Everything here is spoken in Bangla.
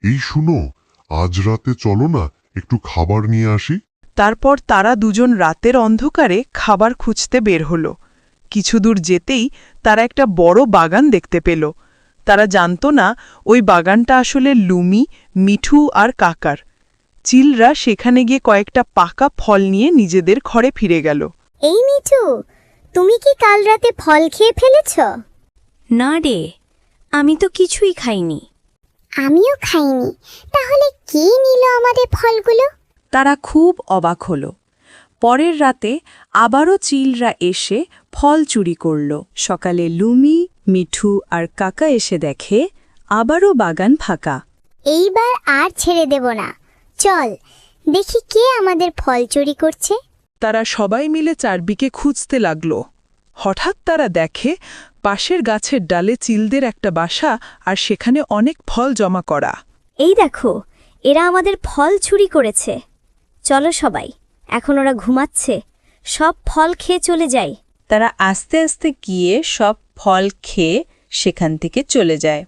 এই শুনো, আজ রাতে চলো না একটু খাবার নিয়ে আসি। তারপর তারা দুজন রাতের অন্ধকারে খাবার খুঁজতে বের হলো। কিছু দূর যেতেই তারা একটা বড় বাগান দেখতে পেল। তারা জানত না ওই বাগানটা আসলে লুমি, মিঠু আর কাকার। চিলরা সেখানে গিয়ে কয়েকটা পাকা ফল নিয়ে নিজেদের ঘরে ফিরে গেল। এই মিঠু, তুমি কি কাল রাতে ফল খেয়ে ফেলেছ? না রে, আমি তো কিছুই খাইনি। আমিও খাইনি। তাহলে কে নিল আমাদের ফলগুলো? তারা খুব অবাক হল। পরের রাতে আবারও চিলরা এসে ফল চুরি করল। সকালে লুমি, মিঠু আর কাকা এসে দেখে আবারও বাগান ফাঁকা। এইবার আর ছেড়ে দেব না। চল দেখি কে আমাদের ফল চুরি করছে। তারা সবাই মিলে চারদিকে খুঁজতে লাগল। হঠাৎ তারা দেখে পাশের গাছের ডালে চিলদের একটা বাসা, আর সেখানে অনেক ফল জমা করা। এই দেখো, এরা আমাদের ফল চুরি করেছে। চলো সবাই, এখন ওরা ঘুমাচ্ছে, সব ফল খেয়ে চলে যায়। তারা আস্তে আস্তে গিয়ে সব ফল খেয়ে সেখান থেকে চলে যায়।